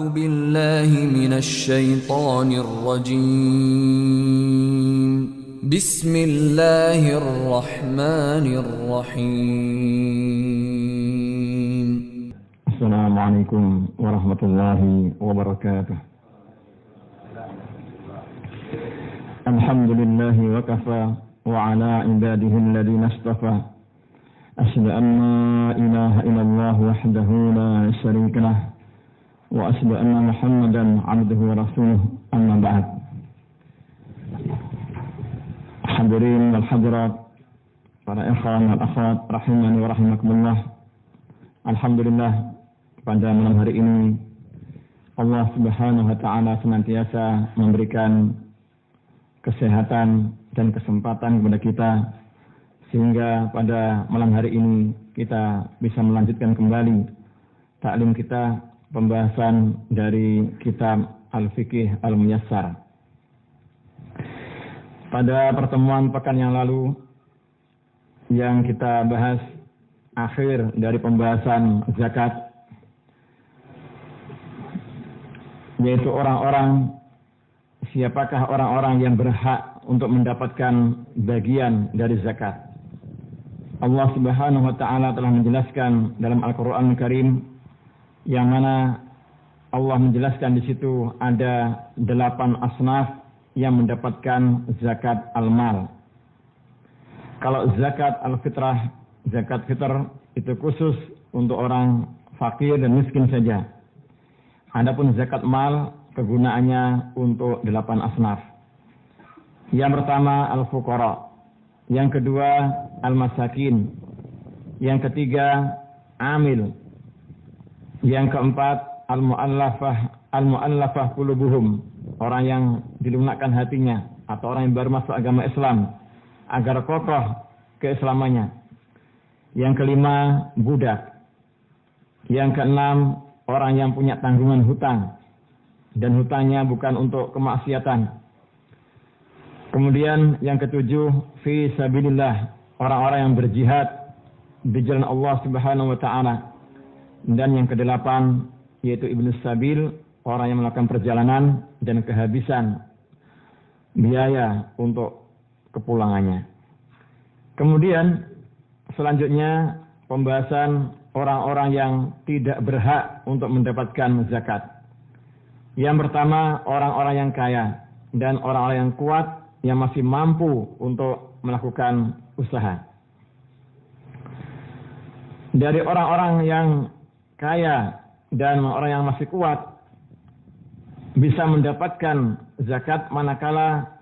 أعوذ بالله من الشيطان الرجيم بسم الله الرحمن الرحيم السلام عليكم ورحمة الله وبركاته. الحمد لله وكفى وعلى عباده الذين اصطفى. أشهد أن لا إله إلا الله وحده لا شريك له وأشهد أن محمدا عبده ورسوله أما بعد. Hadirin wal hadirat, para ikhwan wal akhwat rahimani wa rahimakumullah. Alhamdulillah, pada malam hari ini Allah Subhanahu wa taala senantiasa memberikan kesehatan dan kesempatan kepada kita sehingga pada malam hari ini kita bisa melanjutkan kembali taklim kita, pembahasan dari kitab Al-Fiqh Al-Muyassar. Pada pertemuan pekan yang lalu yang kita bahas akhir dari pembahasan zakat, yaitu siapakah orang-orang yang berhak untuk mendapatkan bagian dari zakat. Allah Subhanahu wa taala telah menjelaskan dalam Al-Qur'an Karim, yang mana Allah menjelaskan di situ ada 8 asnaf yang mendapatkan zakat al-mal. Kalau zakat al-fitrah, zakat fitr itu khusus untuk orang fakir dan miskin saja. Adapun zakat mal kegunaannya untuk 8 asnaf. Yang pertama al-fuqara, yang kedua al-masakin, yang ketiga amil, yang keempat al-mu'allafah qulubuhum, orang yang dilunakkan hatinya atau orang yang baru masuk agama Islam agar kokoh keislamannya. Yang kelima budak. Yang keenam orang yang punya tanggungan hutang dan hutangnya bukan untuk kemaksiatan. Kemudian yang ketujuh fi sabilillah, orang-orang yang berjihad di jalan Allah Subhanahu wa taala. Dan yang kedelapan yaitu ibnu sabil, orang yang melakukan perjalanan dan kehabisan biaya untuk kepulangannya. Kemudian selanjutnya pembahasan orang-orang yang tidak berhak untuk mendapatkan zakat. Yang pertama orang-orang yang kaya dan orang-orang yang kuat yang masih mampu untuk melakukan usaha. Dari orang-orang yang kaya dan orang yang masih kuat bisa mendapatkan zakat manakala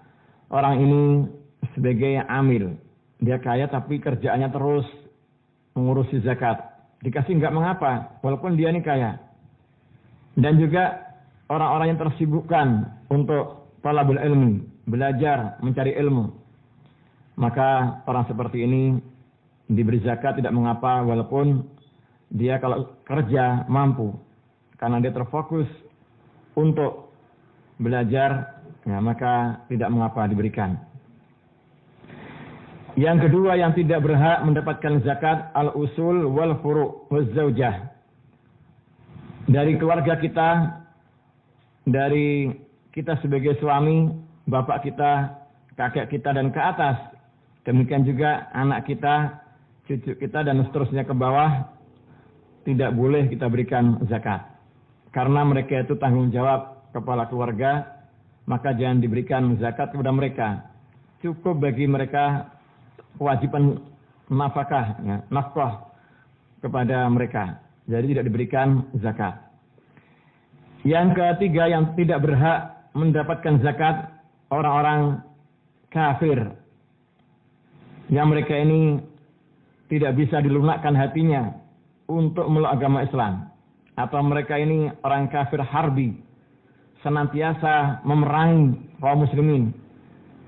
orang ini sebagai amil. Dia kaya tapi kerjaannya terus mengurusi zakat. Dikasih enggak mengapa, walaupun dia ini kaya. Dan juga orang-orang yang tersibukkan untuk talabul ilmi, belajar, mencari ilmu. Maka orang seperti ini diberi zakat tidak mengapa, walaupun dia kalau kerja mampu. Karena dia terfokus untuk belajar, ya, maka tidak mengapa diberikan. Yang kedua yang tidak berhak mendapatkan zakat al-usul wal furu' waz zaujah. Dari keluarga kita, dari kita sebagai suami, bapak kita, kakek kita dan ke atas. Demikian juga anak kita, cucu kita dan seterusnya ke bawah, tidak boleh kita berikan zakat. Karena mereka itu tanggung jawab kepala keluarga, maka jangan diberikan zakat kepada mereka. Cukup bagi mereka kewajiban nafkah kepada mereka. Jadi tidak diberikan zakat. Yang ketiga yang tidak berhak mendapatkan zakat, orang-orang kafir. Yang mereka ini tidak bisa dilunakkan hatinya untuk meluk agama Islam. Atau mereka ini orang kafir harbi, senantiasa memerangi kaum muslimin,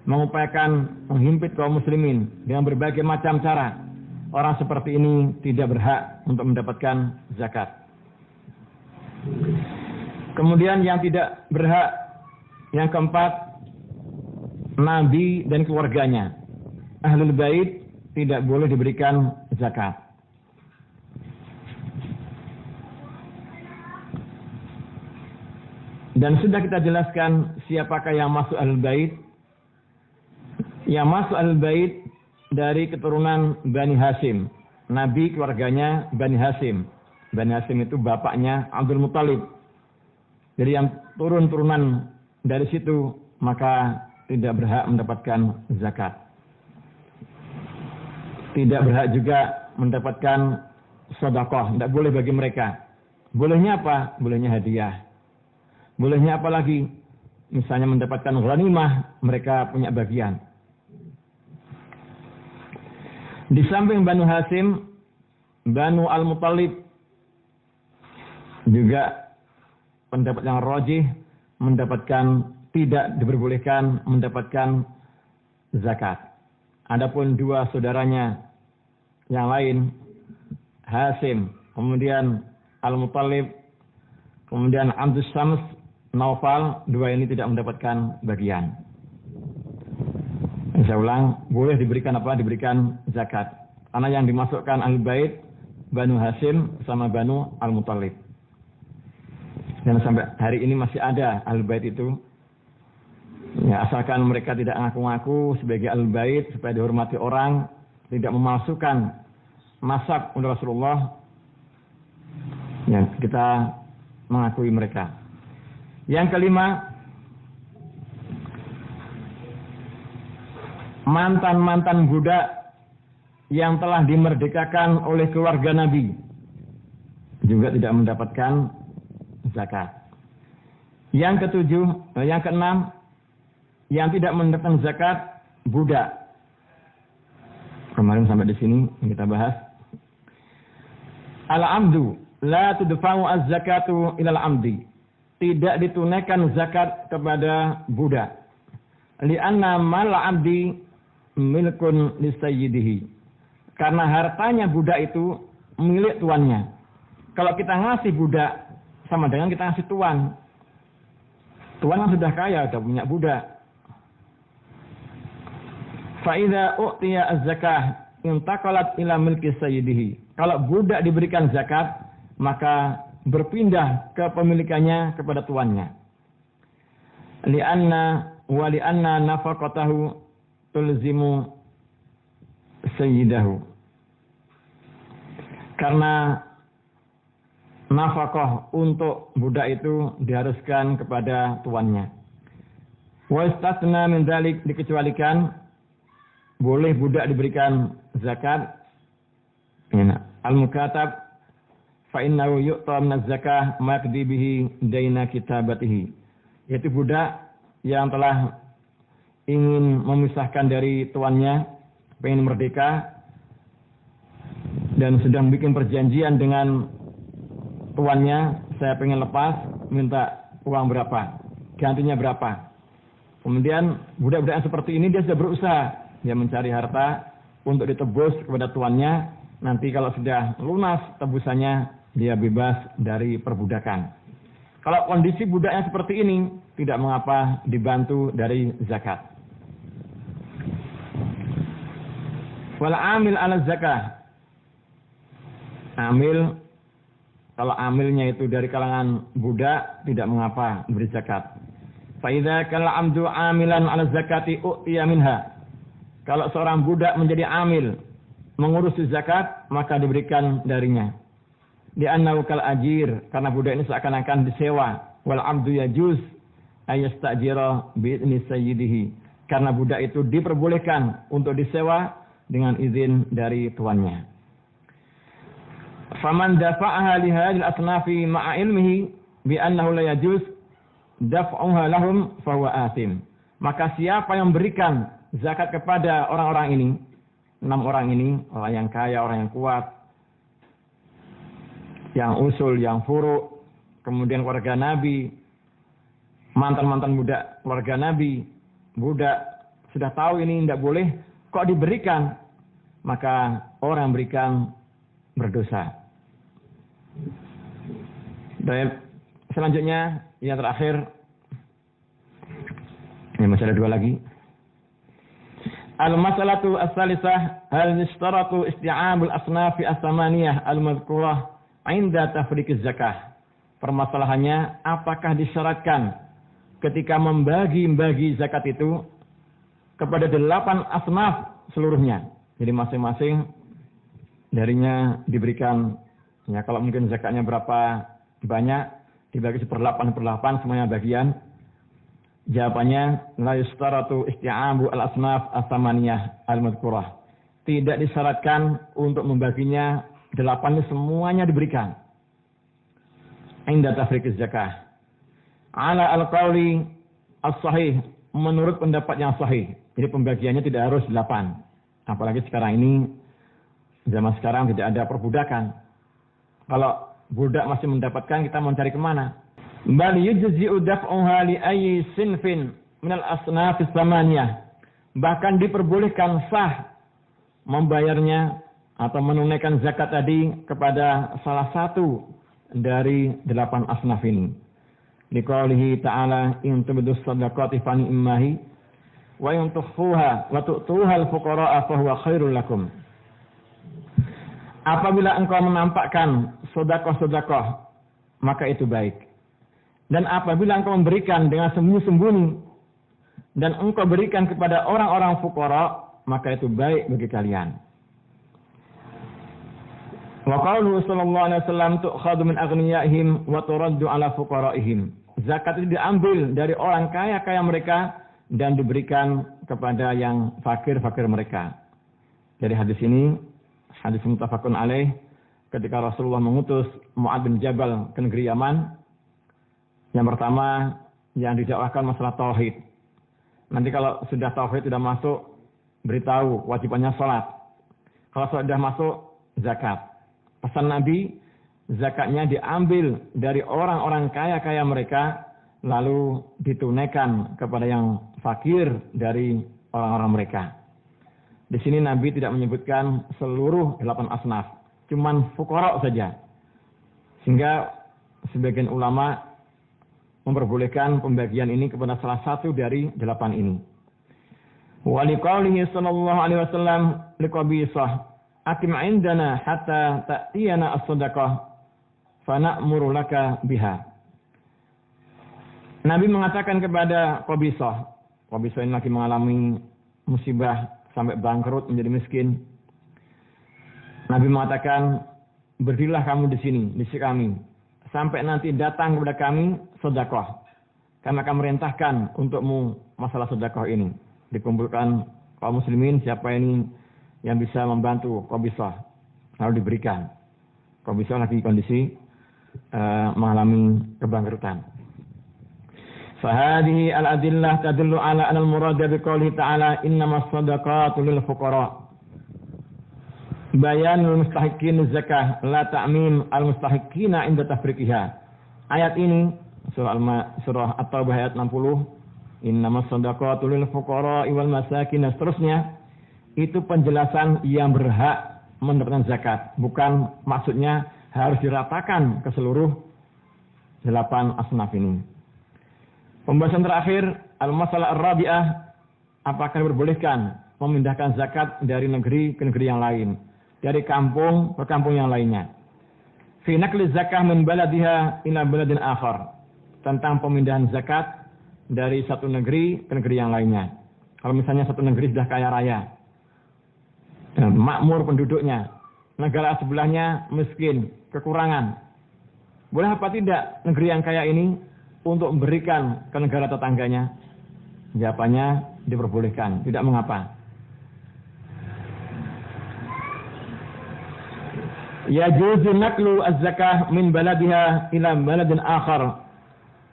mengupayakan menghimpit kaum muslimin dengan berbagai macam cara. Orang seperti ini tidak berhak untuk mendapatkan zakat. Kemudian yang tidak berhak, yang keempat, Nabi dan keluarganya. Ahlul Bait tidak boleh diberikan zakat. Dan sudah kita jelaskan siapakah yang masuk Ahlul Bait. Yang masuk Ahlul Bait dari keturunan Bani Hashim. Nabi keluarganya Bani Hashim. Bani Hashim itu bapaknya Abdul Muttalib. Jadi yang turunan dari situ maka tidak berhak mendapatkan zakat. Tidak berhak juga mendapatkan sedekah. Tidak boleh bagi mereka. Bolehnya apa? Bolehnya hadiah. Bolehnya apa lagi? Misalnya mendapatkan ghanimah, mereka punya bagian. Di samping Banu Hashim, Banu Al-Muttalib juga pendapat yang rajih mendapatkan, tidak diperbolehkan mendapatkan zakat. Adapun dua saudaranya yang lain, Hashim, kemudian Al-Muttalib, kemudian Abdus Syams, Naufal, dua ini tidak mendapatkan bagian. Saya ulang, boleh diberikan apa? Diberikan zakat. Karena yang dimasukkan Ahlul Bait, Banu Hashim sama Banu Al-Muttalib. Dan sampai hari ini masih ada Ahlul Bait itu. Ya, asalkan mereka tidak ngaku-ngaku sebagai Ahlul Bait, supaya dihormati orang, tidak memalsukan nasab untuk Rasulullah. Ya, kita mengakui mereka. Yang kelima, mantan-mantan budak yang telah dimerdekakan oleh keluarga Nabi juga tidak mendapatkan zakat. Yang keenam, yang tidak mendapatkan zakat budak. Kemarin sampai di sini kita bahas. Al-amdu la tudfa'u az-zakatu ilal amdi. Tidak ditunaikan zakat kepada budak. Li'anna mal abdi milkun lisayyidihi. Karena hartanya budak itu milik tuannya. Kalau kita ngasih budak sama dengan kita ngasih tuan. Tuan yang sudah kaya, sudah punya budak. Fa idza u'tiya az-zakah intaqalat ila milki sayyidihi. Kalau budak diberikan zakat, maka berpindah kepemilikannya kepada tuannya. Li'anna nafaqatahu tulzimu sayyidahu. Karena nafkah untuk budak itu diharuskan kepada tuannya. Wa istatsna min dzalik, dikecualikan boleh budak diberikan zakat. Al-mukatab fa innahu yu'ta min az-zakah ma yaqdi bihi daina kitabatihi. Yaitu budak yang telah ingin memisahkan dari tuannya, pengen merdeka dan sedang bikin perjanjian dengan tuannya, saya pengen lepas, minta uang berapa, gantinya berapa. Kemudian budak-budak yang seperti ini dia sudah berusaha, dia mencari harta untuk ditebus kepada tuannya. Nanti kalau sudah lunas tebusannya, dia bebas dari perbudakan. Kalau kondisi budaknya seperti ini, tidak mengapa dibantu dari zakat. Wal amil ala zakah. Amil, kalau amilnya itu dari kalangan budak, tidak mengapa beri zakat. Fa idza kana amdu amilan ala zakati u'tiya minha. Kalau seorang budak menjadi amil, mengurus zakat, maka diberikan darinya. Li'annahu kal ajir, karena budak ini seakan-akan disewa. Wal abdu yajuz ayastajira bi'idni sayyidihi. Karena budak itu diperbolehkan untuk disewa dengan izin dari tuannya. Faman dafa'aha li hadhil asnafi ma'a ilmihi bi annahu la yajuz daf'uha lahum fa huwa athim. Maka siapa yang memberikan zakat kepada orang-orang ini, 6 orang ini, orang yang kaya, orang yang kuat, yang usul, yang furu', kemudian keluarga Nabi, mantan-mantan budak keluarga Nabi, budak sudah tahu ini tidak boleh, kok diberikan, maka orang yang berikan berdosa. Dan selanjutnya yang terakhir, ini masih ada 2 lagi. Al-masalatu as-salisah hal yashtaratu isti'abul asnafi as-samaniyah al-madhkurah 'inda tafriqiz zakah. Permasalahannya, apakah disyaratkan ketika membagi zakat itu kepada 8 asnaf seluruhnya. Jadi masing-masing darinya diberikan, ya kalau mungkin zakatnya berapa banyak, dibagi 1/8 semuanya bagian. Jawabannya, la yustaratu isti'abu al-asnaf as-samaniyah al-madhkurah. Tidak disyaratkan untuk membaginya 8 semuanya diberikan. Inda tafriqiz zakah. Ala al-qawli as-sahih, menurut pendapat yang sahih. Jadi pembagiannya tidak harus 8. Apalagi sekarang ini, zaman sekarang tidak ada perbudakan. Kalau budak masih mendapatkan, kita mau cari kemana? Bal yujzi'u daf'uha li ayyi sinfin minal asnafis samaniyah. Bahkan diperbolehkan sah membayarnya atau menunaikan zakat tadi kepada salah satu dari 8 asnaf ini. Liqaulihi ta'ala in tubdus shadaqati fa ni'mahi wa in tukhfuha wa tu'tuha al-fuqara'a fa huwa khairul lakum. Apabila engkau menampakkan sedekah-sedekah, maka itu baik. Dan apabila engkau memberikan dengan sembunyi-sembunyi dan engkau berikan kepada orang-orang fuqara, maka itu baik bagi kalian. Wa qauluhu sallallahu alaihi wasallam tu'khadhu min aghniyaihim wa turaddu ala fuqaraihim. Zakat itu diambil dari orang kaya-kaya mereka dan diberikan kepada yang fakir-fakir mereka. Dari hadis ini, hadis muttafaqun alaih, ketika Rasulullah mengutus Mu'adz bin Jabal ke negeri Yaman, yang pertama yang didakwahkan masalah tauhid. Nanti kalau sudah tauhid sudah masuk, beritahu wajibannya salat. Kalau sudah masuk, zakat. Pesan Nabi, zakatnya diambil dari orang-orang kaya-kaya mereka, lalu ditunaikan kepada yang fakir dari orang-orang mereka. Di sini Nabi tidak menyebutkan seluruh 8 asnaf, cuman fuqara saja. Sehingga sebagian ulama memperbolehkan pembagian ini kepada salah satu dari 8 ini. Wa liqaulihi sallallahu alaihi wasallam liqabisah akim indana hatta ta'tiyana as-sadaqah fa na'muru laka biha. Nabi mengatakan kepada Qabisah. Qabisah ini lagi mengalami musibah sampai bangkrut menjadi miskin. Nabi mengatakan, berdirilah kamu di sini kami sampai nanti datang kepada kami sedekah. Kami akan merintahkan untukmu masalah sedekah ini. Dikumpulkan kaum muslimin, siapa ini yang bisa membantu Qabisah, lalu diberikan. Qabisah lagi kondisi mengalami kebangkrutan. Fahadihi al-adillah tadullu ala anal murada biqaulihi ta'ala innamas shadaqatu lil fuqara. Bayanul mustahiqin zakah la ta'mim al-mustahiqina inda tafriqiha. Ayat ini surah At-Taubah ayat 60, innamas shadaqatu lil fuqara wal masakin, dan seterusnya, itu penjelasan yang berhak mendapatkan zakat, bukan maksudnya harus diratakan ke seluruh 8 asnaf ini. Pembahasan terakhir, al-masalah ar-rabi'ah, apakah diperbolehkan memindahkan zakat dari negeri ke negeri yang lain, dari kampung ke kampung yang lainnya. Fi naqli zakah min baladiha ila baladin akhar, tentang pemindahan zakat dari satu negeri ke negeri yang lainnya. Kalau misalnya satu negeri sudah kaya raya, makmur penduduknya, negara sebelahnya miskin, kekurangan, boleh apa tidak negeri yang kaya ini untuk memberikan ke negara tetangganya? Jawabannya diperbolehkan, tidak mengapa. Yajuzu naqlu az-zakah min baladiha ila baladin akhar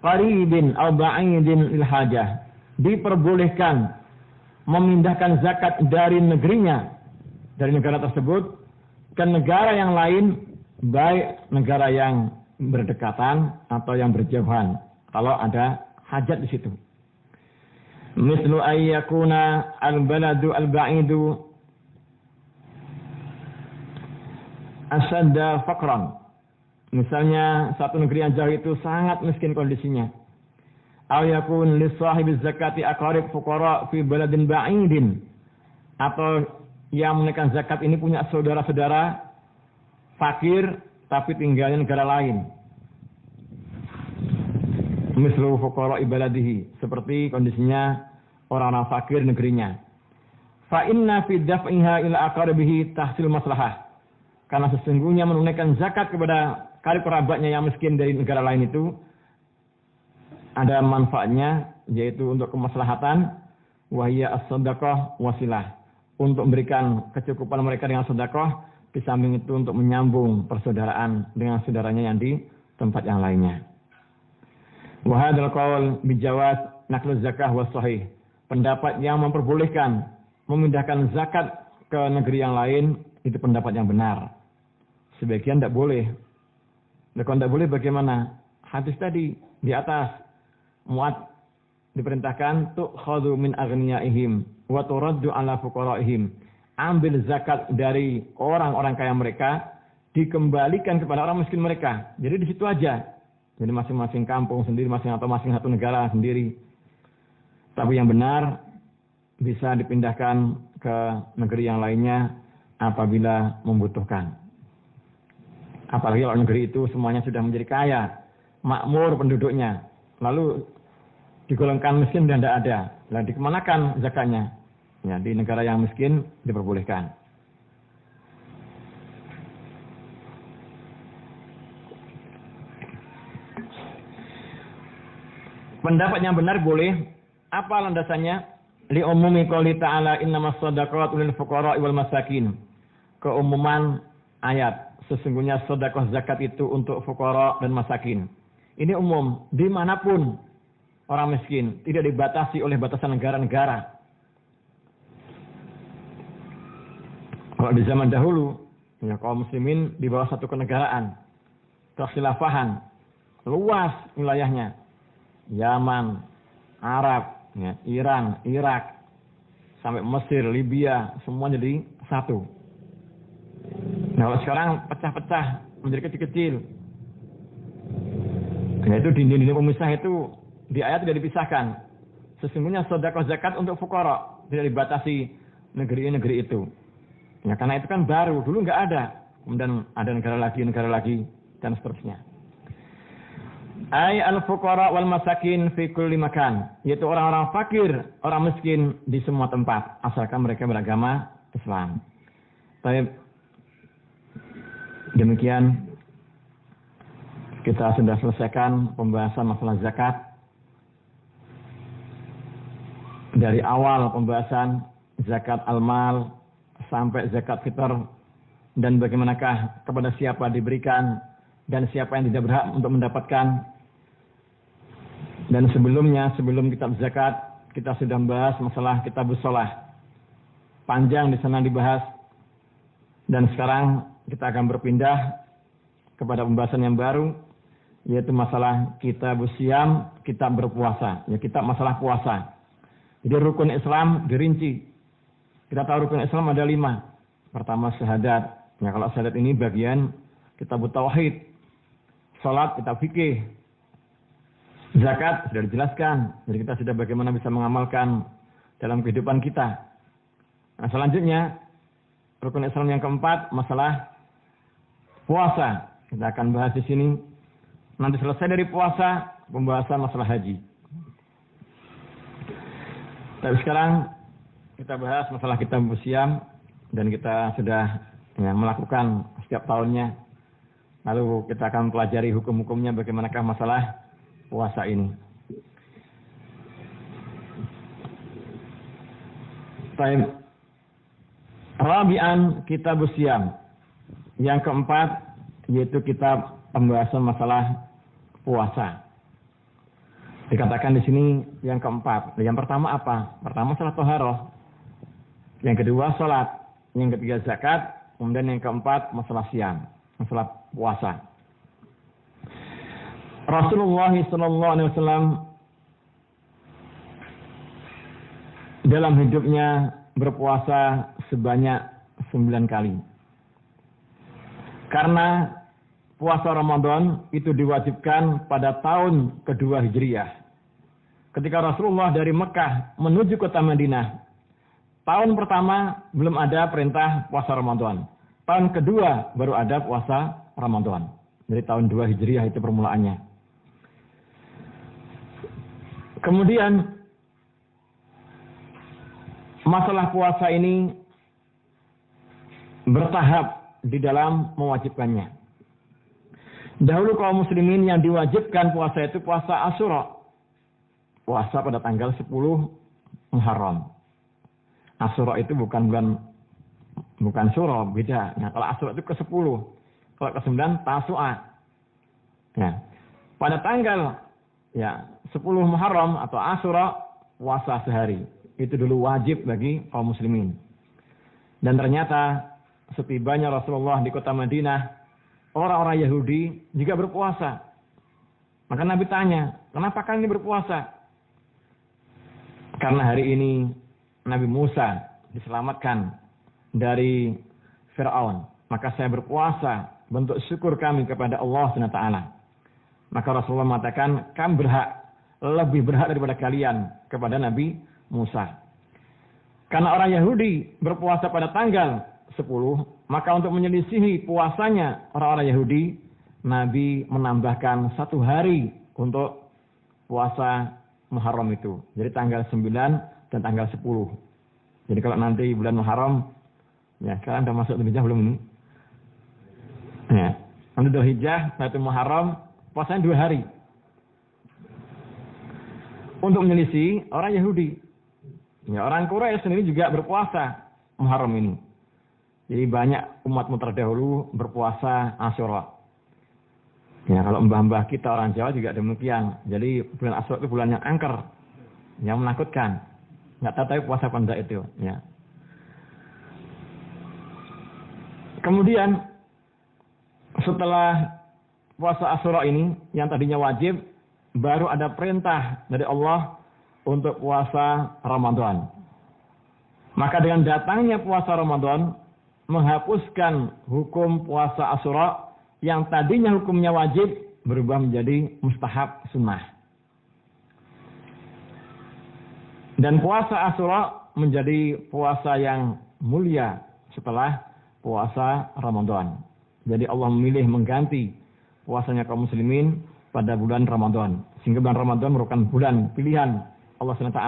qaribin aw ba'idin lil hajah. Diperbolehkan memindahkan zakat dari negerinya, dari negara tersebut ke negara yang lain, baik negara yang berdekatan atau yang berjauhan, kalau ada hajat di situ. Mislu ayyakuna al-baladu al-ba'idu asadda faqran. Misalnya satu negeri yang jauh itu sangat miskin kondisinya. Aw yakun li sahibi zakati aqarib fuqara fi baladin ba'idin. Atau yang menaikkan zakat ini punya saudara-saudara fakir tapi tinggalnya negara lain. mislu fuqara ibaladihi, seperti kondisinya orang-orang fakir negerinya. Fa inna fi daf'iha ila aqrabihi tahsil maslahah. Karena sesungguhnya menunaikan zakat kepada karib kerabatnya yang miskin dari negara lain itu ada manfaatnya, yaitu untuk kemaslahatan, wa hiya as-shadaqah wasilah, untuk memberikan kecukupan mereka dengan sedekah, di samping itu untuk menyambung persaudaraan dengan saudaranya yang di tempat yang lainnya. Wa hadzal qaul bijawaz naqlu zakah was sahih. Pendapat yang memperbolehkan memindahkan zakat ke negeri yang lain itu pendapat yang benar. Sebagian tidak boleh. Nah, kalau tidak boleh bagaimana? Hadis tadi di atas, Mu'ad diperintahkan tu'khadhu min aghniyaihim wa turaddu ala fuqaraihim. Ambil zakat dari orang-orang kaya mereka, dikembalikan kepada orang miskin mereka. Jadi di situ aja. Jadi masing-masing kampung sendiri, masing-masing satu negara sendiri. Tapi yang benar bisa dipindahkan ke negeri yang lainnya apabila membutuhkan. Apalagi kalau negeri itu semuanya sudah menjadi kaya, makmur penduduknya, lalu digolongkan miskin dan tidak ada. Lalu dikemanakan zakatnya? Ya, di negara yang miskin diperbolehkan. Pendapat yang benar boleh. Apa landasannya? Li umumi qouli ta'ala innamas shadaqatu lil fuqara'i wal masakin. Keumuman ayat, sesungguhnya sedekah zakat itu untuk fuqara dan masakin. Ini umum dimanapun orang miskin, tidak dibatasi oleh batasan negara-negara. Kalau di zaman dahulu, ya kaum muslimin di bawah satu kenegaraan, kekhilafahan, luas wilayahnya, Yaman, Arab, ya, Iran, Irak, sampai Mesir, Libya, semua jadi satu. Nah, kalau sekarang pecah-pecah menjadi kecil-kecil. Nah, itu dinding-dinding pemisah itu di ayat tidak dipisahkan. Sesungguhnya sedekah zakat untuk fuqara, tidak dibatasi negeri-negeri itu. Ya, karena itu kan baru, dulu nggak ada. Kemudian ada negara lagi, dan seterusnya. Ay al-fuqara wal masakin fi kulli makan, yaitu orang-orang fakir, orang miskin di semua tempat, asalkan mereka beragama Islam. Baik. Demikian kita sudah selesaikan pembahasan masalah zakat. Dari awal pembahasan zakat al-mal sampai zakat fitr, dan bagaimanakah kepada siapa diberikan dan siapa yang tidak berhak untuk mendapatkan. Dan sebelumnya, sebelum kitab zakat, kita sudah membahas masalah kitab shalah. Panjang di sana dibahas. Dan sekarang kita akan berpindah kepada pembahasan yang baru, yaitu masalah kitab siyam, kitab berpuasa. Ya, kitab masalah puasa. Jadi rukun Islam dirinci. Kita tahu rukun Islam ada 5. Pertama syahadat. Ya, kalau syahadat ini bagian kitab tauhid. Salat, kitab fikih. Zakat sudah dijelaskan. Jadi kita sudah bagaimana bisa mengamalkan dalam kehidupan kita. Nah, selanjutnya rukun Islam yang keempat, masalah puasa. Kita akan bahas di sini. Nanti selesai dari puasa, pembahasan masalah haji. Tapi sekarang kita bahas masalah kitab siyam, dan kita sudah melakukan setiap tahunnya. Lalu kita akan pelajari hukum-hukumnya, bagaimanakah masalah puasa ini. Baik. Rabi'an kitab siyam. Yang keempat yaitu kitab pembahasan masalah puasa. Dikatakan di sini yang keempat. Yang pertama apa? Pertama salat thaharah. Yang kedua salat. Yang ketiga zakat. Kemudian yang keempat masalah siyam, masalah puasa. Rasulullah SAW dalam hidupnya berpuasa sebanyak 9 kali. Karena puasa Ramadan itu diwajibkan pada tahun kedua Hijriah. Ketika Rasulullah dari Mekah menuju kota Madinah, tahun pertama belum ada perintah puasa Ramadan. Tahun kedua baru ada puasa Ramadan. Dari tahun 2 Hijriah itu permulaannya. Kemudian masalah puasa ini bertahap di dalam mewajibkannya. Dahulu kaum muslimin yang diwajibkan puasa itu puasa Asyura. Puasa pada tanggal 10 Muharram. Asyura itu bukan Syura, beda. Nah, kalau Asyura itu ke-10. Kalau ke-9 Tasu'a. Ya. Pada tanggal 10 Muharram atau Asyura, puasa sehari. Itu dulu wajib bagi kaum muslimin. Dan ternyata setibanya Rasulullah di kota Madinah, orang-orang Yahudi juga berpuasa. Maka Nabi tanya, kenapa kalian ini berpuasa? Karena hari ini Nabi Musa diselamatkan dari Fir'aun. Maka saya berpuasa, bentuk syukur kami kepada Allah SWT. Maka Rasulullah mengatakan, kami lebih berhak daripada kalian kepada Nabi Musa. Karena orang Yahudi berpuasa pada tanggal 10, maka untuk menyelisihi puasanya orang-orang Yahudi, Nabi menambahkan 1 hari untuk puasa Muharram itu. Jadi tanggal 9 dan tanggal 10. Jadi kalau nanti bulan Muharram, ya kalian sudah masuk Dzulhijjah belum ini? Ya, nanti Dzulhijjah, nanti Muharram, puasanya 2 hari. Untuk menyelisih orang Yahudi. Ya, orang Quraisy sendiri juga berpuasa Muharram ini. Jadi banyak umat terdahulu berpuasa Asyura. Ya, kalau mbah-mbah kita orang Jawa juga demikian. Jadi bulan Asyura itu bulan yang angker, yang menakutkan. Nggak tahu puasa apa enggak itu. Ya. Kemudian setelah puasa Asyura ini yang tadinya wajib, baru ada perintah dari Allah untuk puasa Ramadan. Maka dengan datangnya puasa Ramadan menghapuskan hukum puasa Asyura yang tadinya hukumnya wajib berubah menjadi mustahab sunnah. Dan puasa Asyura menjadi puasa yang mulia setelah puasa Ramadan. Jadi Allah memilih mengganti puasanya kaum muslimin pada bulan Ramadan. Sehingga bulan Ramadan merupakan bulan pilihan Allah SWT,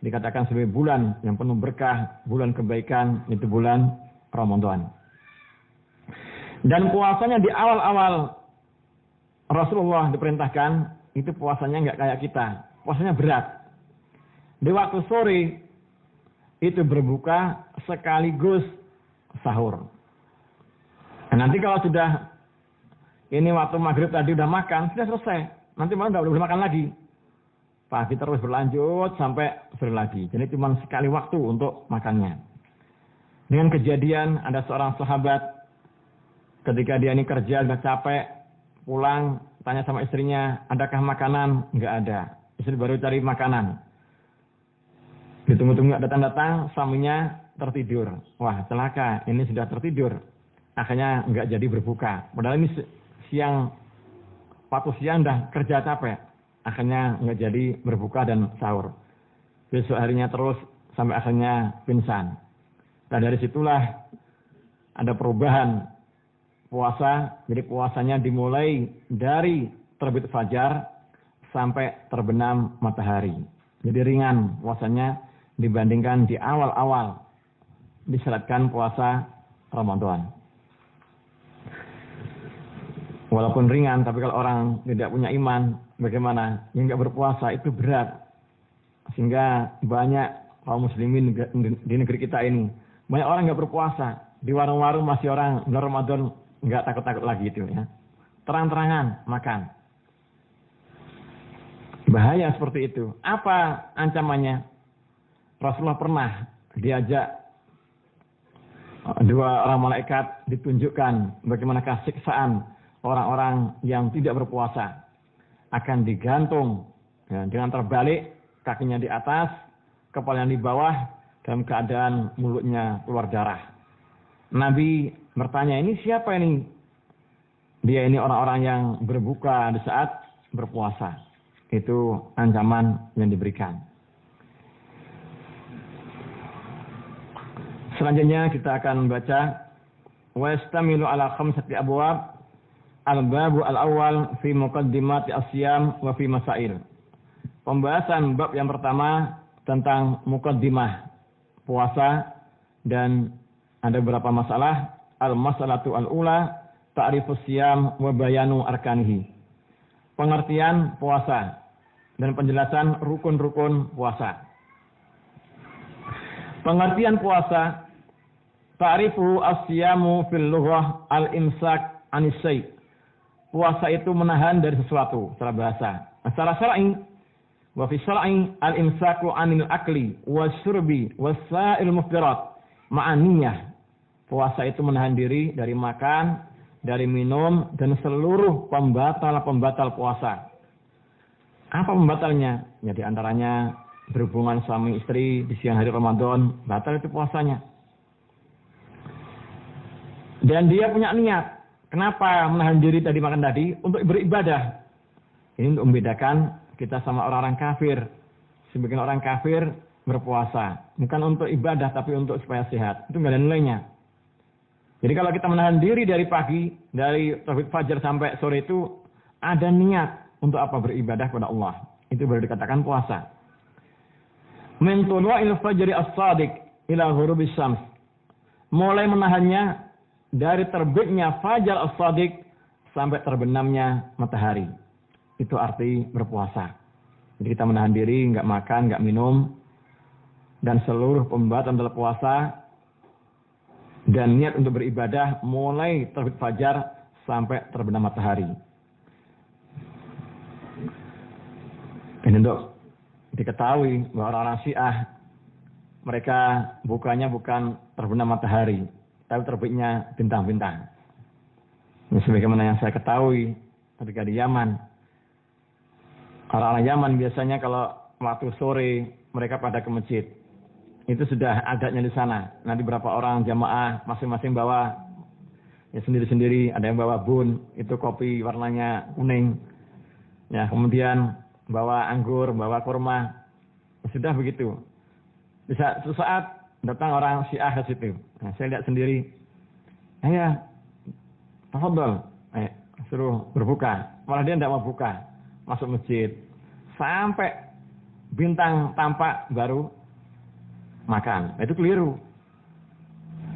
dikatakan sebagai bulan yang penuh berkah, bulan kebaikan, itu bulan Ramadan. Dan puasanya di awal-awal Rasulullah diperintahkan, itu puasanya nggak kayak kita. Puasanya berat. Di waktu sore, itu berbuka sekaligus sahur. Nah, nanti kalau sudah, ini waktu maghrib tadi udah makan, sudah selesai. Nanti malam udah boleh makan lagi. Pagi terus berlanjut sampai sore lagi. Jadi cuma sekali waktu untuk makannya. Dengan kejadian ada seorang sahabat ketika dia ini kerja sudah capek, pulang tanya sama istrinya, adakah makanan? Enggak ada. Istri baru cari makanan. Ditunggu-tunggu enggak datang-datang, suaminya tertidur. Wah, celaka, ini sudah tertidur. Akhirnya enggak jadi berbuka. Padahal ini siang, waktu siang udah kerja capek. Akhirnya nggak jadi berbuka dan sahur. Besok harinya terus sampai akhirnya pingsan. Nah dari situlah ada perubahan puasa. Jadi puasanya dimulai dari terbit fajar sampai terbenam matahari. Jadi ringan puasanya dibandingkan di awal-awal disyaratkan puasa Ramadan. Walaupun ringan, tapi kalau orang tidak punya iman, bagaimana? Yang nggak berpuasa itu berat. Sehingga banyak kaum muslimin di negeri kita ini, banyak orang nggak berpuasa. Di warung-warung masih orang bulan Ramadan nggak takut-takut lagi itu ya. Terang-terangan makan. Bahaya seperti itu. Apa ancamannya? Rasulullah pernah diajak 2 orang malaikat ditunjukkan bagaimana siksaan orang-orang yang tidak berpuasa. Akan digantung ya, dengan terbalik, kakinya di atas, kepalanya di bawah, dalam keadaan mulutnya keluar darah. Nabi bertanya, ini siapa ini? Dia ini orang-orang yang berbuka di saat berpuasa. Itu ancaman yang diberikan. Selanjutnya kita akan baca wa yastamilu ala khamsati abwab. Al-babu al-awwal fi muqaddimati as-siyam wa fi masail. pembahasan bab yang pertama tentang muqaddimah puasa, dan ada beberapa masalah. Al-masalatu al-ula ta'rifus siyam wa bayanu arkanihi. Pengertian puasa dan penjelasan rukun-rukun puasa. Pengertian puasa, ta'rifu as-siyamu fil lughah al-imsak anis syai'. Puasa itu menahan dari sesuatu secara bahasa. Secara syar'i, wa fi syar'i al-imsaku anil akli wasyurbi wasail muftirat ma'aniyah. Puasa itu menahan diri dari makan, dari minum, dan seluruh pembatal-pembatal puasa. Apa pembatalnya? Ya di antaranya berhubungan suami istri di siang hari Ramadan, batal itu puasanya. Dan dia punya niat. Kenapa menahan diri tadi makan tadi? Untuk beribadah. Ini untuk membedakan kita sama orang-orang kafir. Sebagian orang kafir berpuasa. Bukan untuk ibadah, tapi untuk supaya sehat. Itu nggak ada nilainya. Jadi kalau kita menahan diri dari pagi, dari terbit fajar sampai sore itu, ada niat untuk apa? Beribadah kepada Allah. Itu baru dikatakan puasa. Min tulu'il fajri as-sadiq ila ghurubis syams. Mulai menahannya dari terbitnya fajar as-sadiq sampai terbenamnya matahari. Itu arti berpuasa. Jadi kita menahan diri, nggak makan, nggak minum, dan seluruh pembatal dalam puasa, dan niat untuk beribadah mulai terbit fajar sampai terbenam matahari. Ini untuk diketahui bahwa orang-orang Syiah, mereka bukanya bukan terbenam matahari, tapi terbitnya bintang-bintang. Ini sebagaimana yang saya ketahui ketika di Yaman. Orang-orang Yaman biasanya kalau waktu sore mereka pada ke masjid. Itu sudah adatnya di sana. Nanti berapa orang jamaah masing-masing bawa ya sendiri-sendiri. Ada yang bawa bun, itu kopi warnanya kuning. Ya, kemudian bawa anggur, bawa kurma. Sudah begitu. Bisa sesaat datang orang Syiah ke situ. Nah, saya lihat sendiri. Ya, tafadhol. Suruh berbuka. Malah dia tidak mau buka. Masuk masjid. Sampai bintang tampak baru makan. Itu keliru.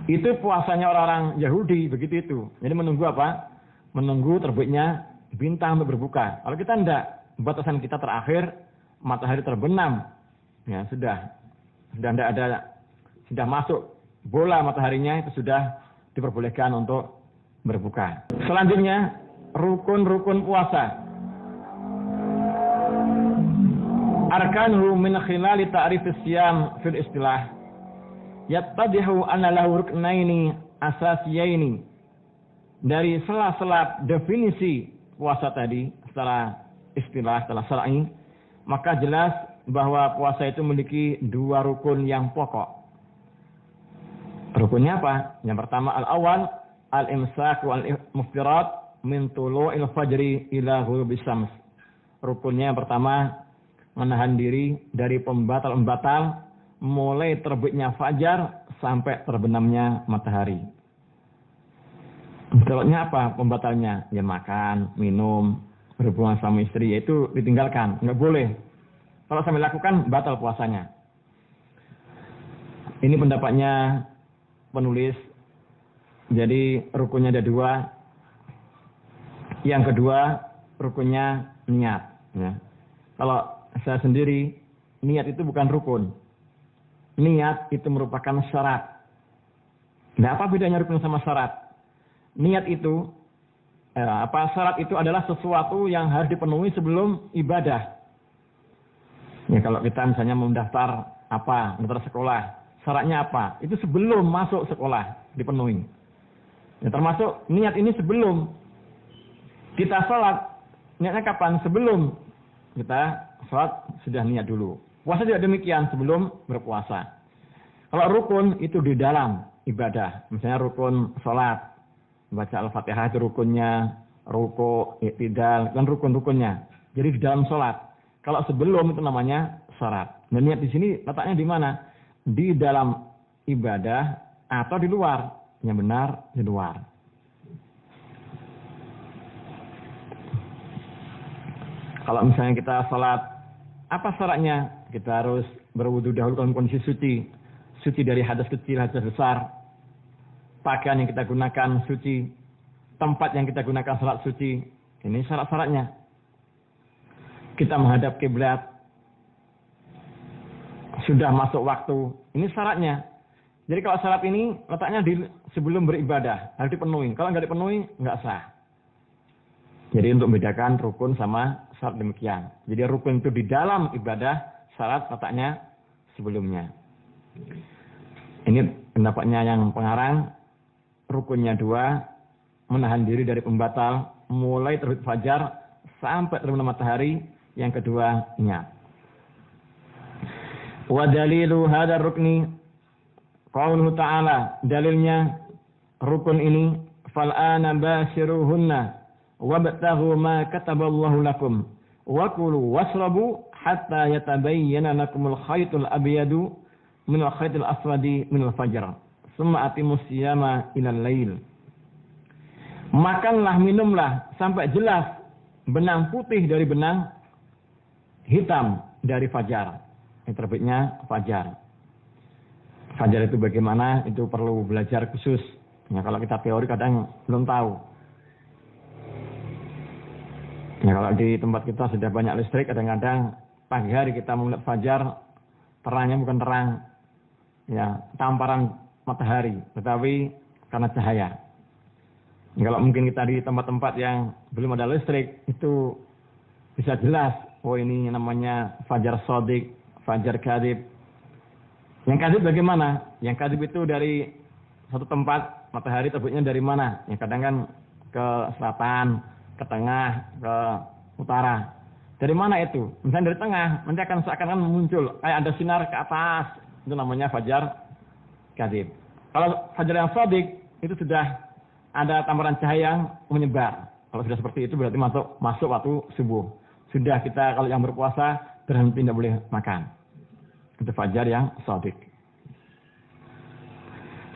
Itu puasanya orang-orang Yahudi, begitu itu. Jadi menunggu apa? Menunggu terbitnya bintang untuk berbuka. Kalau kita enggak, batasan kita terakhir matahari terbenam. Ya, sudah enggak ada, sudah masuk bola mataharinya, itu sudah diperbolehkan untuk berbuka. Selanjutnya, rukun-rukun puasa. Arkanuhu min khilali ta'rifis siyam fil istilah yattadihu anna lahu ruknaini asasiyaini. Dari sela-sela definisi puasa tadi secara istilah, secara syar'i, maka jelas bahwa puasa itu memiliki dua rukun yang pokok. Rukunnya apa? Yang pertama al-awwal al-imsak wal muftirat min tulu'il fajri ila ghurubis syams. Rukunnya yang pertama menahan diri dari pembatal-pembatal mulai terbitnya fajar sampai terbenamnya matahari. Contohnya apa pembatalnya? Ya makan, minum, berhubungan sama istri, itu ditinggalkan, nggak boleh. Kalau sampai lakukan, batal puasanya. Ini pendapatnya penulis. Jadi rukunnya ada dua. Yang kedua, rukunnya niat. Ya. Kalau saya sendiri, niat itu bukan rukun. Niat itu merupakan syarat. Nah, apa bedanya rukun sama syarat? Niat itu, syarat itu adalah sesuatu yang harus dipenuhi sebelum ibadah. Ya, kalau kita misalnya mendaftar mendaftar sekolah, syaratnya apa? Itu sebelum masuk sekolah dipenuhi. Ya, termasuk niat ini sebelum kita sholat. Niatnya kapan? Sebelum kita sholat sudah niat dulu. Puasa juga demikian, sebelum berpuasa. Kalau rukun itu di dalam ibadah. Misalnya rukun sholat, baca Al-Fatihah itu rukunnya, ruku, i'tidal, kan rukun-rukunnya. Jadi di dalam sholat. Kalau sebelum itu namanya syarat. Dan niat di sini letaknya di mana? Di dalam ibadah atau di luar? Yang benar di luar. Kalau misalnya kita sholat Apa syaratnya? Kita harus berwudu dahulu dalam kondisi suci. Suci dari hadas kecil, hadas besar. Pakaian yang kita gunakan suci. Tempat yang kita gunakan salat suci. Ini syarat-syaratnya. Kita menghadap kiblat. Sudah masuk waktu. Ini syaratnya. Jadi kalau syarat ini letaknya sebelum beribadah. Harus dipenuhi. Kalau nggak dipenuhi, nggak sah. Jadi untuk membedakan rukun sama syarat demikian. Jadi rukun itu di dalam ibadah, syarat letaknya sebelumnya. Ini pendapatnya yang pengarang. Rukunnya 2, menahan diri dari pembatal, mulai terbit fajar sampai terbenam matahari. Yang kedua, niat. Wa dalilu hadar rukni, qauluhu ta'ala, dalilnya rukun ini, fal'ana bashiruhunna, wabtaghu ma kataballahu lakum, wa kulu wasrabu hatta yatabayyana lakumul khaytul abyadu minal khaytil aswadi minal fajr. Summa atimus siyama ilal lail. Makanlah, minumlah sampai jelas benang putih dari benang hitam dari fajar. Ini terbitnya fajar. Fajar itu bagaimana? Itu perlu belajar khusus. Ya, kalau kita teori kadang belum tahu. Ya, kalau di tempat kita sudah banyak listrik, kadang-kadang pagi hari kita melihat fajar, terangnya bukan terang, ya, tamparan matahari, tetapi karena cahaya. Kalau mungkin kita di tempat-tempat yang belum ada listrik, itu bisa jelas, oh ini namanya fajar sodik, fajar kadib. Yang kadib bagaimana? Yang kadib itu dari satu tempat, matahari terbitnya dari mana? Ya kadang kan ke selatan, ke tengah, ke utara. Dari mana itu? Misalnya dari tengah, nanti akan seakan-akan muncul, kayak ada sinar ke atas. Itu namanya fajar kadib. Kalau fajar yang sodik, itu sudah ada tamparan cahaya yang menyebar. Kalau sudah seperti itu berarti masuk waktu subuh. Sudah kita kalau yang berpuasa berhenti, tidak boleh makan. Itu fajar yang sodik.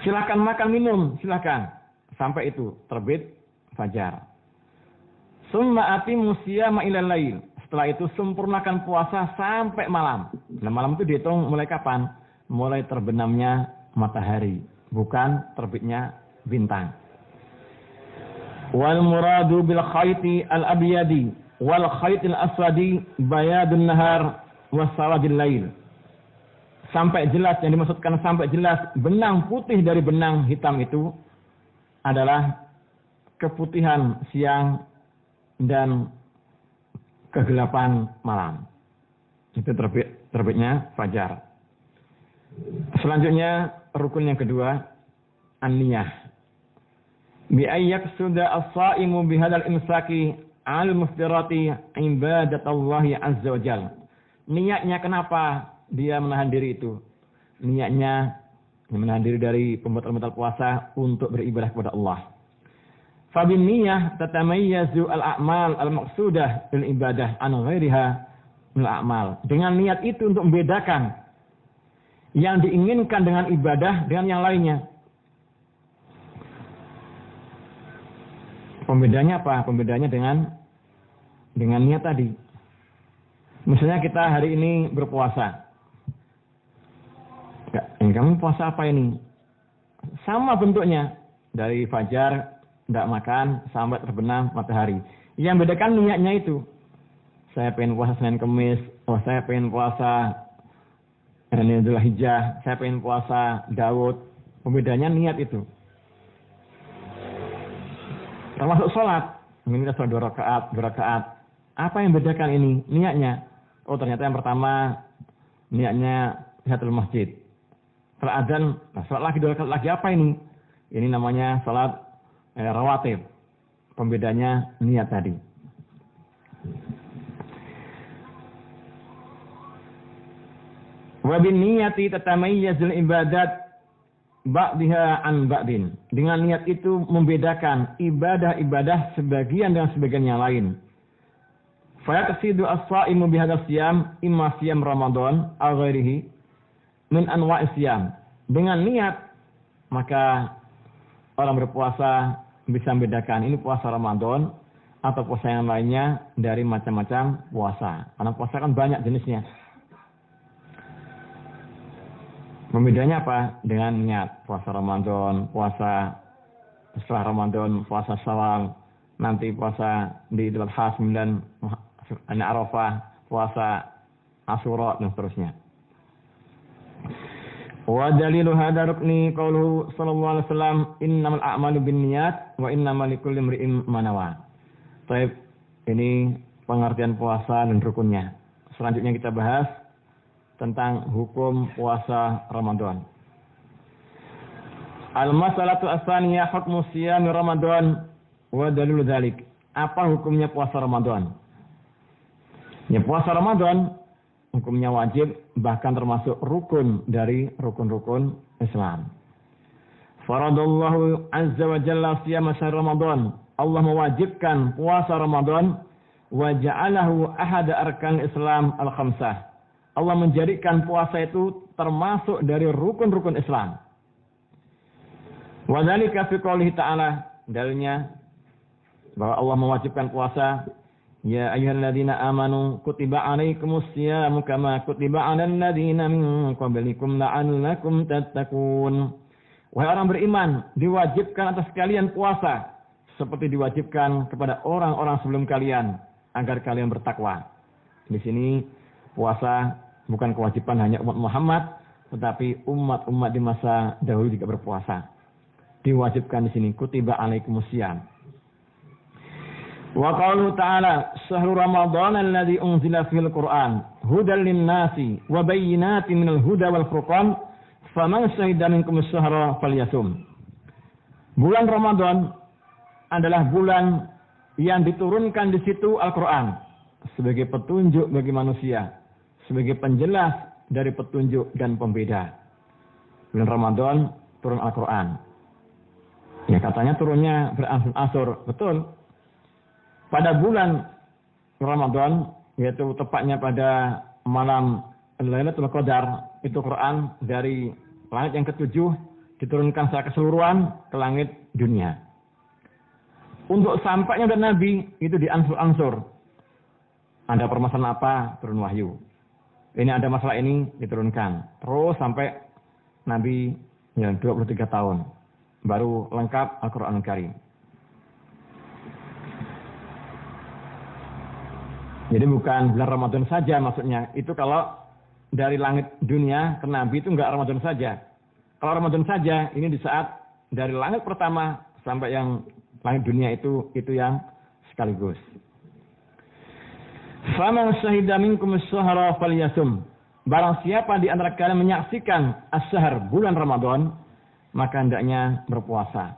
Silakan makan minum, silakan. Sampai itu terbit fajar. Summa atimus siyama ilal lail. Setelah itu sempurnakan puasa sampai malam. Nah, malam itu dihitung mulai kapan? Mulai terbenamnya matahari, bukan terbitnya bintang. Wal muradu bil khayti al abyadi wal khaytil aswadi bayadun nahar was sawadil lail. Sampai jelas, yang dimaksudkan sampai jelas, benang putih dari benang hitam itu adalah keputihan siang dan kegelapan malam. Itu terbitnya fajar. Selanjutnya rukun yang kedua, an-niyah. Bi ayyak suda as-saimu bihadal imsaki al-muftirati ibadatallahi azza wa jal. Niatnya kenapa dia menahan diri itu? Niatnya menahan diri dari pembatal-pembatal puasa untuk beribadah kepada Allah. Fabin niyah tatamayyazu al-a'mal al-maqsudah bil ibadah an ghairiha min al-a'mal. Dengan niat itu untuk membedakan yang diinginkan dengan ibadah dengan yang lainnya. Pembedanya apa? Pembedanya dengan niat tadi. Misalnya kita hari ini berpuasa. Ya, kamu puasa apa ini? Sama bentuknya. Dari fajar, tidak makan, sampai terbenam matahari. Yang bedakan niatnya itu. Saya pengen puasa Senin Kemis. Oh, saya pengen puasa Dzulhijjah. Saya pengen puasa Daud. Pembedanya niat itu. Termasuk sholat. Ini kita sholat 2 rakaat. Apa yang bedakan ini? Niatnya. Oh, ternyata yang pertama niatnya tahiyatul masjid. Setelah adzan, sholat lagi 2 rakaat lagi. Apa ini? Ini namanya sholat rawatib. Pembedanya niat tadi. Wa bin niyati tatamayyazul ibadat ba'diha an ba'din. Dengan niat itu membedakan ibadah-ibadah sebagian dengan sebagian yang lain. Fa yaqsidu as-sha'imu bihadzal siyam imma siyam Ramadan aw ghairihi min anwa'is siyam. Dengan niat maka orang berpuasa bisa membedakan ini puasa Ramadan atau puasa yang lainnya dari macam-macam puasa. Karena puasa kan banyak jenisnya. Pembedanya apa? Dengan niat. Puasa Ramadan, puasa setelah Ramadan, puasa Syawal, nanti puasa di Idul Adha 9 Arafah, puasa Asyura dan seterusnya. Wa dalilu hadza rukni qauluhu sallallahu alaihi wasallam innamal a'malu binniyat wa innamal likulli imri'in ma nawa. Baik, ini pengertian puasa dan rukunnya. Selanjutnya kita bahas tentang hukum puasa Ramadan. Al-masalatu as-saniyah hukmu siyam Ramadan wa dalilu dzalik. Apa hukumnya puasa Ramadan? Ya, puasa Ramadan hukumnya wajib, bahkan termasuk rukun dari rukun-rukun Islam. Faradallahu azza wa jalla siyam syahr Ramadan. Allah mewajibkan puasa Ramadan wa ja'alahu ahada arkan Islam al-khamsah. Allah menjadikan puasa itu termasuk dari rukun-rukun Islam. Wa dzalika fi qoulih ta'ala, dalilnya bahwa Allah mewajibkan puasa, ya ayyuhalladzina amanu kutiba alaikumus syiyamu kama kutiba 'alal ladzina min qablikum la'allakum tattaqun. Wahai orang beriman, diwajibkan atas kalian puasa seperti diwajibkan kepada orang-orang sebelum kalian agar kalian bertakwa. Di sini puasa bukan kewajiban hanya umat Muhammad, tetapi umat-umat di masa dahulu juga berpuasa. Diwajibkan di sini kutiba alaikumus syiyam. Wa qaulu ta'ala syahrul ramadhan alladzi unzila fihil qur'an hudal lin-nasi wa bayyinatin minal huda wal furqan faman syahida minkum asyhara falyasum. Bulan Ramadan adalah bulan yang diturunkan di situ Al-Qur'an sebagai petunjuk bagi manusia, sebagai penjelas dari petunjuk dan pembeda. Bulan Ramadan turun Al-Qur'an. Ya, katanya turunnya berangsur-angsur, betul. Pada bulan Ramadan, yaitu tepatnya pada malam Lailatul Qadar, itu Quran dari langit yang ketujuh diturunkan secara keseluruhan ke langit dunia. Untuk sampainya dari Nabi itu diangsur-angsur. Ada permasalahan apa? Turun wahyu. Ini ada masalah ini diturunkan. Terus sampai Nabi 23 tahun. Baru lengkap Al-Quran Karim. Jadi bukan bulan Ramadan saja maksudnya. Itu kalau dari langit dunia ke Nabi itu enggak Ramadan saja. Kalau Ramadan saja ini di saat dari langit pertama sampai yang langit dunia itu yang sekaligus. Faman syahida minkum asyhara falyasum. Barang siapa di antara kalian menyaksikan asyhar bulan Ramadan, maka hendaknya berpuasa.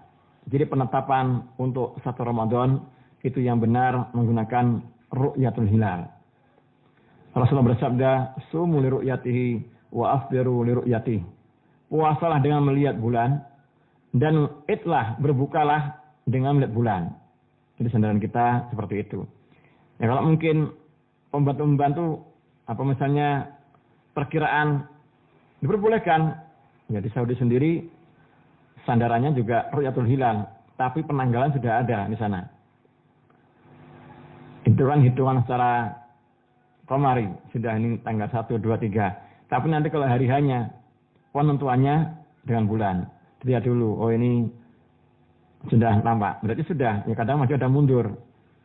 Jadi penetapan untuk satu Ramadan itu yang benar menggunakan ru'yatul hilal. Rasulullah bersabda, "Sumu li ru'yatihi wa afdiru li ru'yatihi." Puasalah dengan melihat bulan dan itlah berbukalah dengan melihat bulan. Jadi sandaran kita seperti itu. Ya kalau mungkin pembantu-pembantu apa misalnya perkiraan diperbolehkan. Ya di Saudi sendiri sandarannya juga ru'yatul hilal, tapi penanggalan sudah ada di sana. Hitungan secara komari sudah ini tanggal 1, 2, 3. Tapi nanti kalau hari hanya penentuannya dengan bulan. Lihat dulu, oh ini sudah nampak. Berarti sudah, ya kadang masih ada mundur.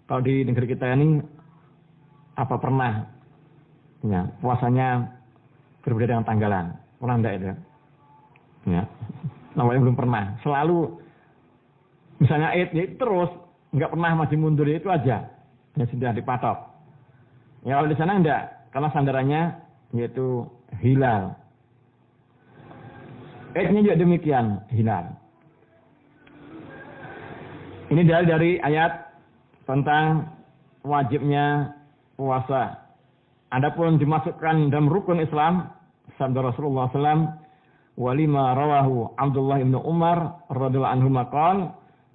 Kalau di negeri kita ini apa pernah ya, puasanya berbeda dengan tanggalan? Pernah enggak itu? Ya. Namanya belum pernah. Selalu misalnya Eid ya terus enggak pernah masih mundur itu aja. Ya sudah dipatok. Ya kalau di sana enggak, karena sandarannya yaitu hilal. Eidnya juga demikian, hilal. Ini dari ayat tentang wajibnya puasa. Adapun dimasukkan dalam rukun Islam, sabda Rasulullah SAW, walima rawahu Abdullah ibn Umar radhiyallahu anhu maqal,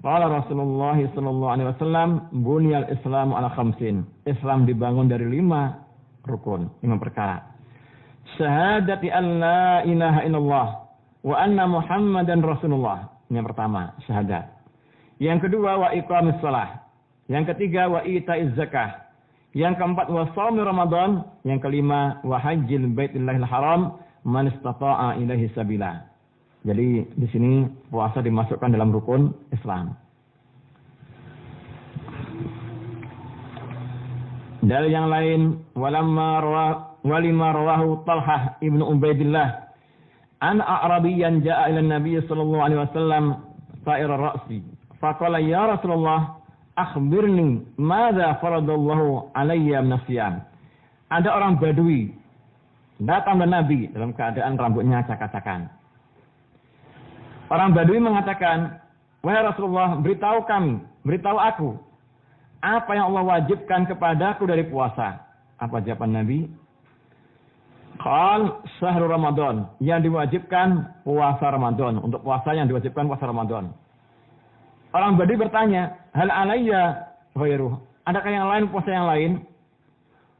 qala Rasulullah sallallahu alaihi wasallam, bunyal Islamu ala khamsin. Islam dibangun dari 5 rukun, 5 perkara. Syahadati an la ilaha illallah wa anna Muhammadan Rasulullah. Yang pertama, syahadat. Yang kedua, wa iqamis shalah. Yang ketiga, wa ita'iz zakah. Yang keempat, wa shaumi Ramadan. Yang kelima, wa hajjil baitillahil haram man istata'a ilaihi sabila. Jadi di sini puasa dimasukkan dalam rukun Islam. Dari yang lain, walima rawahu Talhah ibnu Ubaidillah an a'rabiyyan ja'a ila Nabi sallallahu alaihi wasallam sa'ir ar-ra'si faqala ya Rasulullah akhbirni madza faradallahu alayya min as-siyam. Ada orang Badui datang ke Nabi dalam keadaan rambutnya acak-acakan. Orang Badui mengatakan, wahai Rasulullah, beritahu aku apa yang Allah wajibkan kepadaku dari puasa. Apa jawaban Nabi? Qal syahrul Ramadan, yang diwajibkan puasa Ramadan. Untuk puasa yang diwajibkan puasa Ramadan. Orang Badui bertanya, hal alayya ghairuh? Adakah yang lain, puasa yang lain?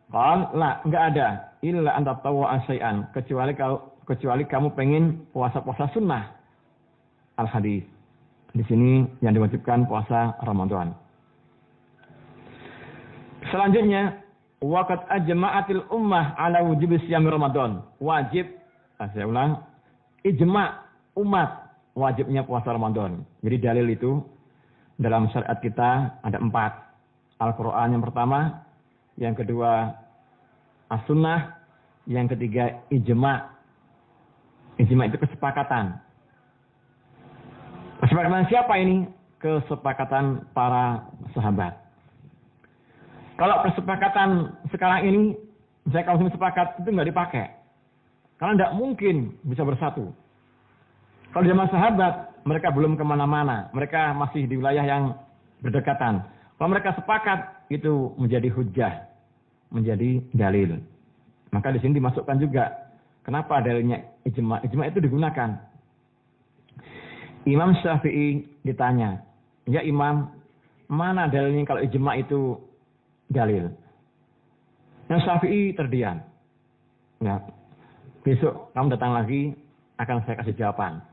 Qal la, enggak ada. Illa anta tawwa'a syai'an, kecuali kamu pengen puasa-puasa sunnah. Al-hadis. Di sini yang diwajibkan puasa Ramadan. Selanjutnya, waqad ajma'atil ummah ala wujub siyam Ramadan. Wajib, saya ulang, ijma' umat wajibnya puasa Ramadan. Jadi dalil itu dalam syariat kita ada 4. Al-Quran yang pertama, yang kedua as-sunnah, yang ketiga ijma'. Ijma' itu kesepakatan. Kesepakatan siapa ini? Kesepakatan para sahabat. Kalau kesepakatan sekarang ini, saya kalau sepakat itu nggak dipakai. Karena tidak mungkin bisa bersatu. Kalau zaman sahabat, mereka belum kemana-mana. Mereka masih di wilayah yang berdekatan. Kalau mereka sepakat, itu menjadi hujjah. Menjadi dalil. Maka di sini dimasukkan juga. Kenapa dalilnya ijma'? Ijma' itu digunakan. Imam Syafi'i ditanya, ya Imam, mana dalilnya kalau ijma' itu dalil? Yang Syafi'i terdiam. Ya. Besok kamu datang lagi, akan saya kasih jawaban.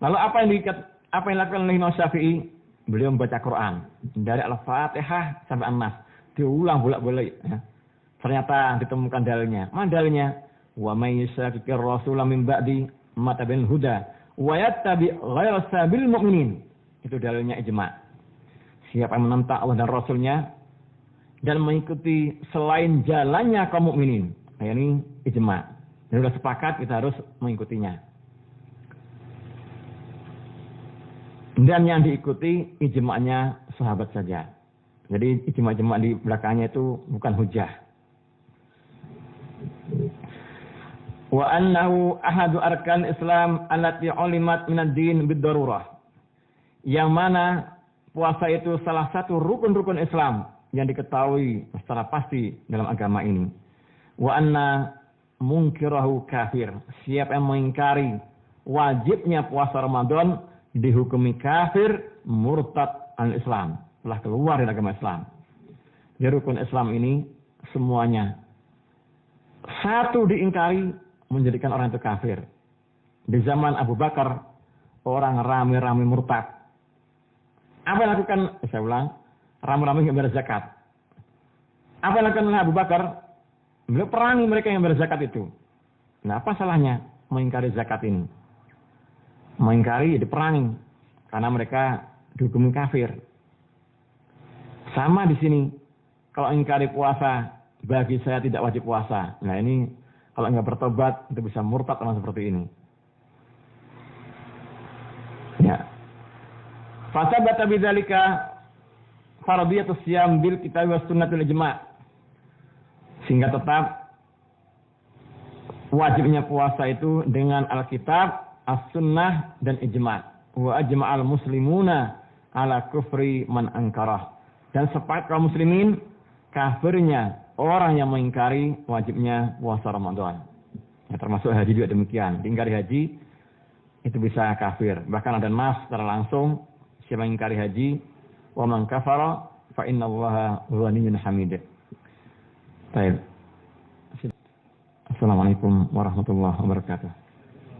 Lalu apa yang dilakukan oleh Imam Syafi'i? Beliau membaca Quran dari Al-Fatihah sampai An-Nas, diulang bolak-balik. Ya. Ternyata ditemukan dalilnya. Mana dalilnya? Wa may yushaqiqir rasula min ba'di ma tabayyana huda wa yattabi' ghayra sabilil mu'minin. Itu dalilnya ijma'. Siapa yang menentang Allah dan Rasulnya dan mengikuti selain jalannya kaum mukminin, nah, ini ijma'. Dan sudah sepakat kita harus mengikutinya. Dan yang diikuti ijma'nya sahabat saja. Jadi ijma' di belakangnya itu bukan hujah. Wa annahu ahadu arkan Islam allati ulimat minad din bid-darurah. Yang mana puasa itu salah satu rukun-rukun Islam yang diketahui secara pasti dalam agama ini. Wa anna munkirahu kafir. Siapa yang mengingkari wajibnya puasa Ramadan dihukumi kafir, murtad al-Islam, telah keluar dari agama Islam. Di rukun Islam ini semuanya satu diingkari menjadikan orang itu kafir. Di zaman Abu Bakar orang rame-rame murtad. Apa yang lakukan? Saya ulang, rame-rame yang berzakat. Apa yang lakukan oleh Abu Bakar? Beliau perangi mereka yang berzakat itu. Nah, apa salahnya mengingkari zakat ini? Mengingkari diperangi karena mereka dihukumi kafir. Sama di sini, kalau ingkari puasa, bagi saya tidak wajib puasa. Nah ini kalau enggak bertobat itu bisa murtad orang seperti ini. Ya. Fasabata bidzalika fardhiyatus shiyam bil kitab was sunnatul ijma'. Sehingga tetap wajibnya puasa itu dengan Alkitab, As-Sunnah dan ijma'. Wa ajma'al muslimuna ala kufri man angkarah. Dan sepakat kaum muslimin kafirnya orang yang mengingkari wajibnya puasa Ramadan. Ya, termasuk haji juga demikian. Diingkari haji itu bisa kafir. Bahkan ada nas secara langsung siapa yang mengingkari haji, wa man kafara fa innallaha ghaniyyun hamid. Baik. Assalamualaikum warahmatullahi wabarakatuh.